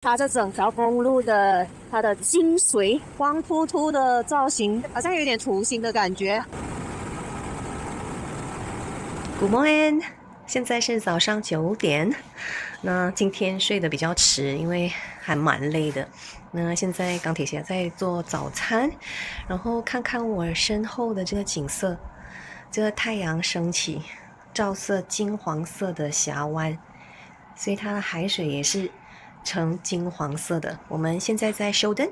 它这整条公路的它的精髓，光秃秃的造型，好像有点图形的感觉。Good morning， 现在是早上9点。那今天睡得比较迟，因为还蛮累的。那现在钢铁侠在做早餐，然后看看我身后的这个景色，这个太阳升起，照射金黄色的峡湾，所以它的海水也是呈金黄色的。我们现在在休登，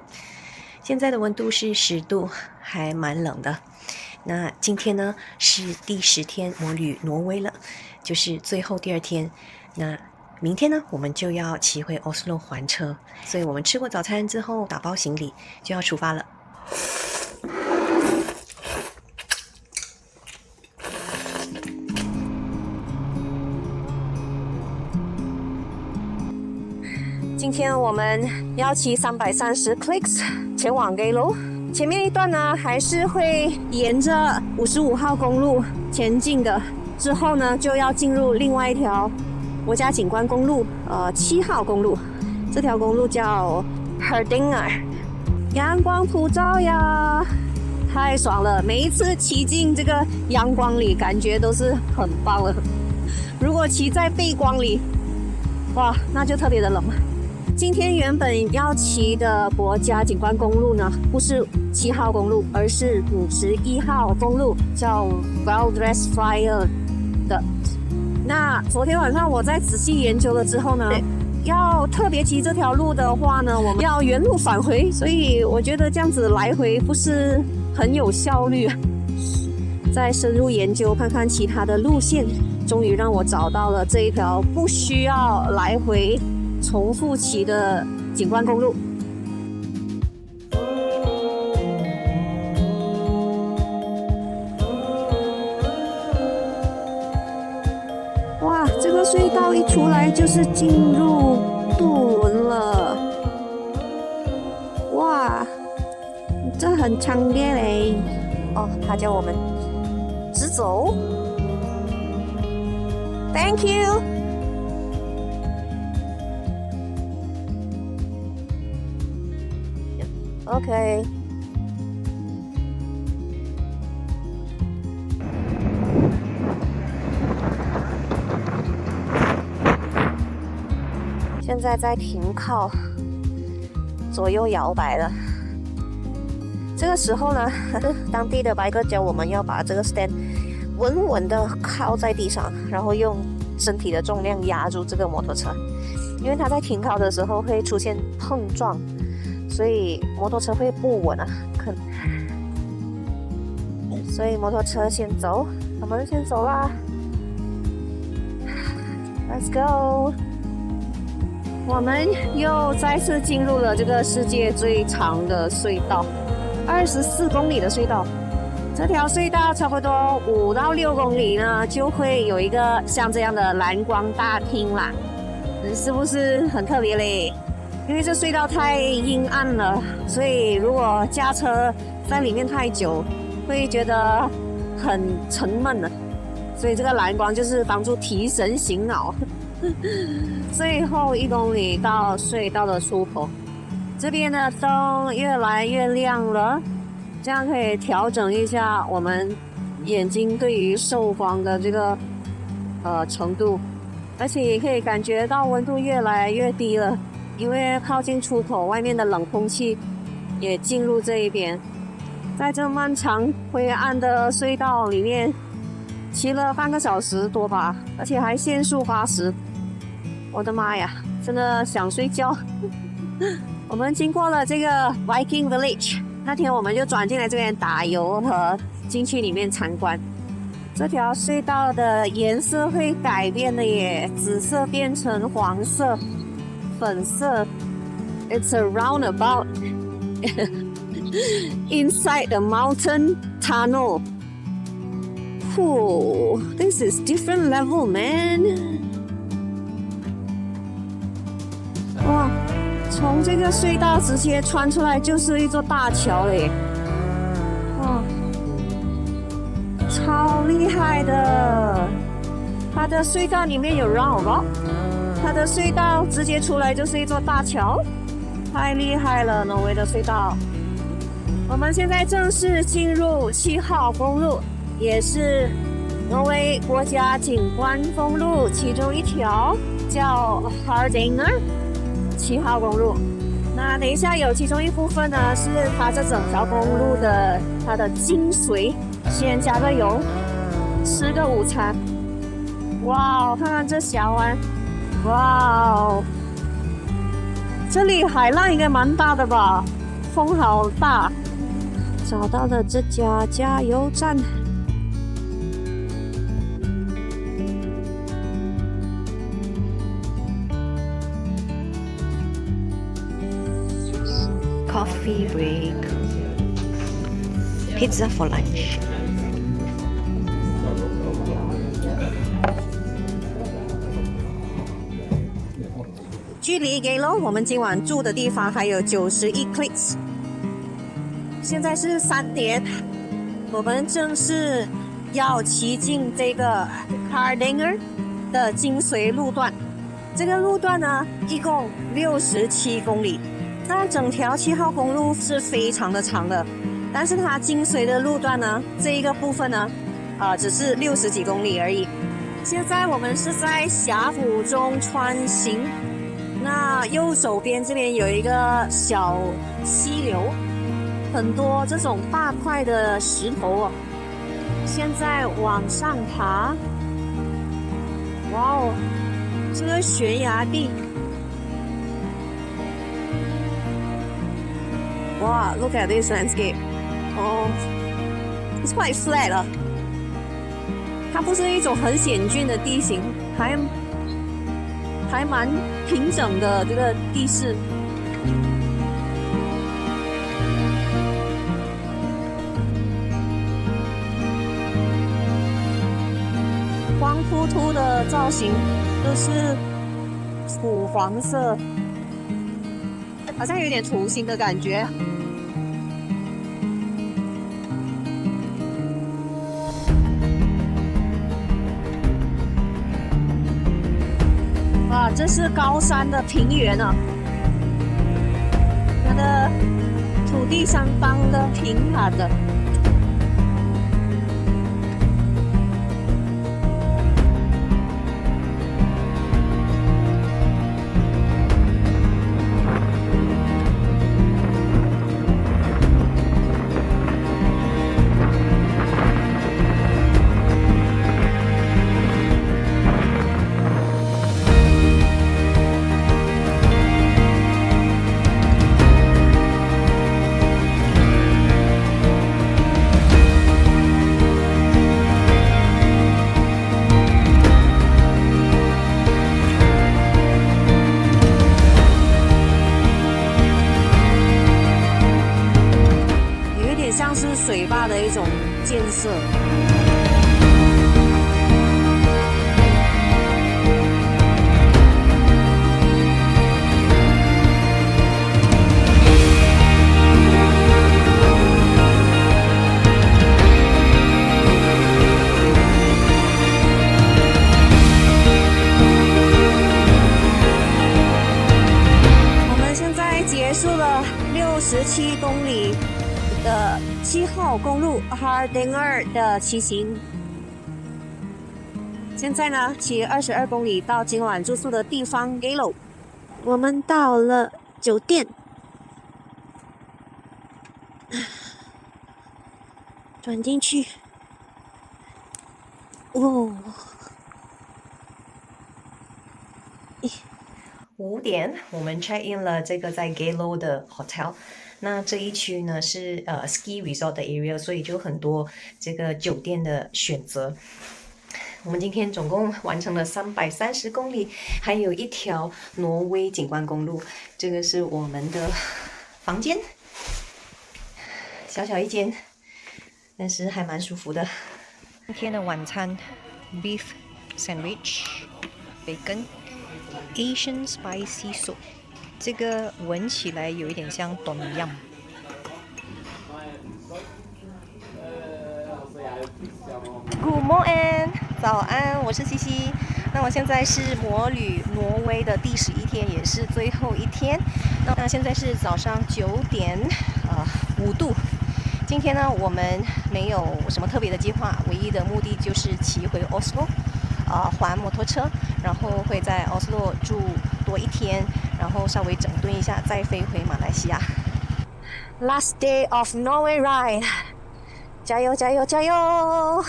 现在的温度是10度，还蛮冷的。那今天呢是第10天我旅挪威了，就是最后第2天。那明天呢我们就要骑回 Oslo 还车，所以我们吃过早餐之后打包行李就要出发了。今天我们要骑330 clicks 前往 Geilo。前面一段呢还是会沿着55号公路前进的，之后呢就要进入另外一条国家景观公路，7号公路。这条公路叫 Hardanger， 阳光普照呀，太爽了！每一次骑进这个阳光里，感觉都是很棒了。如果骑在背光里，哇，那就特别的冷。今天原本要骑的国家景观公路呢，不是7号公路，而是51号公路，叫 Valdresflyer 的。那昨天晚上我在仔细研究了之后呢，要特别骑这条路的话呢，我们要原路返回，所以我觉得这样子来回不是很有效率。再深入研究看看其他的路线，终于让我找到了这一条不需要来回重复骑的景观公路。哇，这个隧道一出来就是进入杜伦了。哇，这很强烈嘞！哦，他叫我们直走。Thank you。OK， 现在在停靠，左右摇摆了。这个时候呢，当地的白哥教我们要把这个 stand 稳稳的靠在地上，然后用身体的重量压住这个摩托车，因为它在停靠的时候会出现碰撞。所以摩托车会不稳啊，所以摩托车先走，我们先走啦 ，Let's go。我们又再次进入了这个世界最长的隧道，24公里的隧道。这条隧道差不多5到6公里呢，就会有一个像这样的蓝光大厅啦，是不是很特别嘞？因为这隧道太阴暗了，所以如果驾车在里面太久，会觉得很沉闷的。所以这个蓝光就是帮助提神醒脑。最后1公里到隧道的出口，这边的灯越来越亮了，这样可以调整一下我们眼睛对于受光的这个程度，而且也可以感觉到温度越来越低了。因为靠近出口，外面的冷空气也进入这一边。在这漫长灰暗的隧道里面，骑了半个小时多吧，而且还限速80。我的妈呀，真的想睡觉。我们经过了这个 Viking Village， 那天我们就转进来这边打油和进去里面参观。这条隧道的颜色会改变的耶，紫色变成黄色。粉色 ，It's a roundabout inside the mountain tunnel. Whoa, this is different level, man. 哇，从这个隧道直接穿出来就是一座大桥嘞！哇，超厉害的！它的隧道里面有 roundabout。它的隧道直接出来就是一座大桥，太厉害了！挪威的隧道。我们现在正式进入7号公路，也是挪威国家景观公路其中一条，叫 Hardanger 7号公路。那等一下有其中一部分呢，是它这整条公路的它的精髓。先加个油，吃个午餐。哇哦，看看这峡湾，哇哦，这里海浪应该蛮大的吧？风好大。找到了这家加油站。Coffee break. Pizza for lunch. 距离 Geelong 我们今晚住的地方还有91 clicks。现在是3点，我们正式要骑进这个 Hardanger 的精髓路段。这个路段呢，一共67公里。那整条7号公路是非常的长的，但是它精髓的路段呢，这一个部分呢，只是60几公里而已。现在我们是在峡谷中穿行，那右手边这边有一个小溪流，很多这种大块的石头哦。现在往上爬，哇哦，这个悬崖地。哇 ，look at this landscape. Oh, it's quite flat 了。它不是一种很险峻的地形，还蛮平整的这个地势。光秃秃的造型都是土黄色，好像有点图形的感觉。哇，这是高山的平原啊，它的土地上方的平坦的。像是水坝的一种建设。我们现在结束了67公里的7号公路 Hardanger 的骑行，现在呢骑22公里到今晚住宿的地方 Geelong。我们到了酒店，转进去。哦5点，我们 check in 了这个在 Geelong 的 hotel。那这一区呢是ski resort 的 area， 所以就很多这个酒店的选择。我们今天总共完成了330公里，还有一条挪威景观公路。这个是我们的房间，小小一间，但是还蛮舒服的。今天的晚餐 beef sandwich bacon Asian spicy soup， 这个闻起来有一点像tom yum。Good morning， 早安，我是西西。那我现在是摩旅挪威的第11天，也是最后一天。那现在是早上9点，5度。今天呢，我们没有什么特别的计划，唯一的目的就是骑回 Oslo， 还摩托车，然后会在 Oslo 住多1天，然后稍微整顿一下，再飞回马来西亚。Last day of Norway ride， 加油加油加油！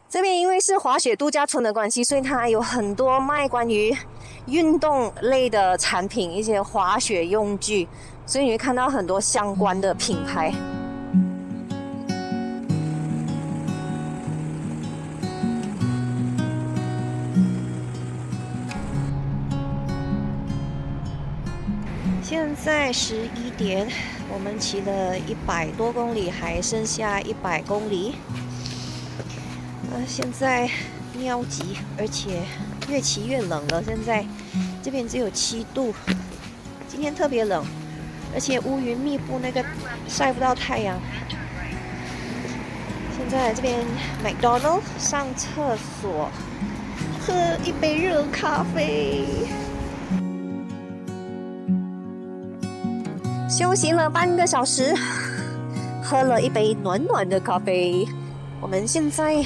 这边因为是滑雪度假村的关系，所以它有很多卖关于运动类的产品，一些滑雪用具，所以你会看到很多相关的品牌。现在11点，我们骑了100多公里，还剩下100公里。现在尿急，而且越骑越冷了。现在这边只有7度，今天特别冷，而且乌云密布，那个晒不到太阳。现在这边 McDonald 上厕所，喝一杯热咖啡。休息了半个小时，喝了一杯暖暖的咖啡。我们现在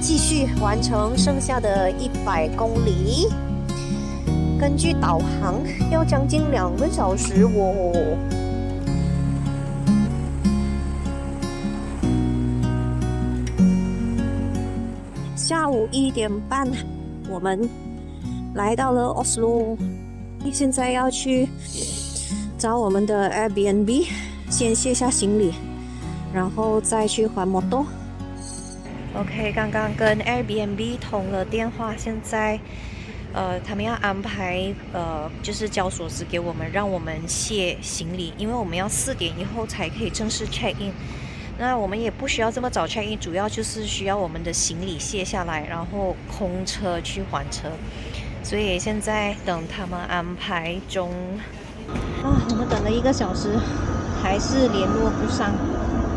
继续完成剩下的100公里。根据导航，要将近2个小时哦。下午1点半，我们来到了 Oslo， 现在要去找我们的 Airbnb， 先卸下行李，然后再去还摩托。OK， 刚刚跟 Airbnb 通了电话，现在他们要安排就是交锁匙给我们，让我们卸行李，因为我们要4点以后才可以正式 check in。那我们也不需要这么早 check in， 主要就是需要我们的行李卸下来，然后空车去还车。所以现在等他们安排中。我们等了1个小时，还是联络不上，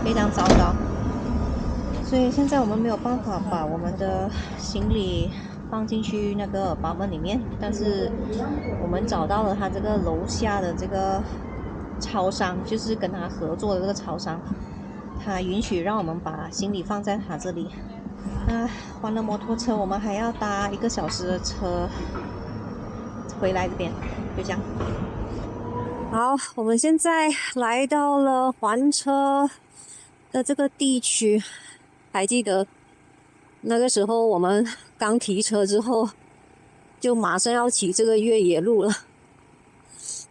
非常糟糕。所以现在我们没有办法把我们的行李放进去那个包门里面，但是我们找到了他这个楼下的这个超商，就是跟他合作的这个超商，他允许让我们把行李放在他这里。还了摩托车，我们还要搭1个小时的车回来这边，就这样。好，我们现在来到了还车的这个地区。还记得那个时候我们刚提车之后，就马上要骑这个越野路了，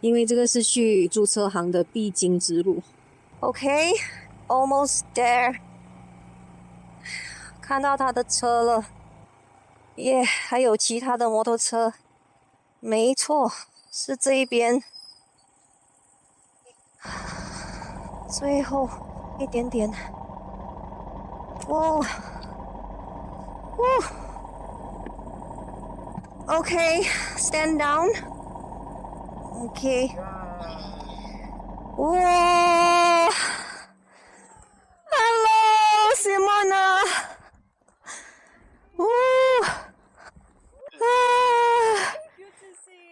因为这个是去租车行的必经之路。OK， almost there， 看到他的车了，耶，还有其他的摩托车，没错，是这一边。最后一点点。哦，OK， stand down。OK， 哇 ，Hello Simona，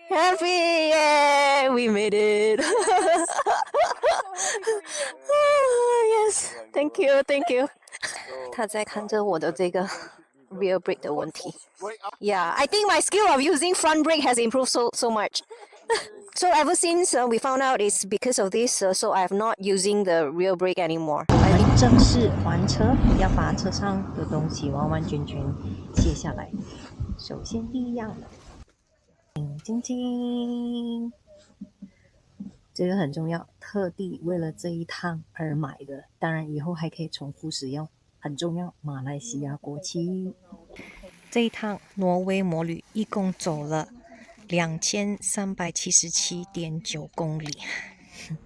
Happy, yeah, we made it. Yes, thank you, thank you. 他在看着我的这个 rear brake 的问题。Yeah, I think my skill of using front brake has improved so much. So ever since we found out it's because of this, so I have not using the rear brake anymore. 我们正式还车，要把车上的东西完完全全卸下来。首先第一样，晶晶，这个很重要，特地为了这一趟而买的，当然以后还可以重复使用。很重要，马来西亚国旗。这一趟挪威摩旅一共走了2377.9公里。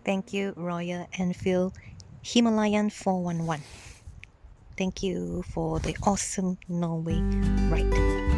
Thank you, Royal Enfield Himalayan 411. Thank you for the awesome Norway ride.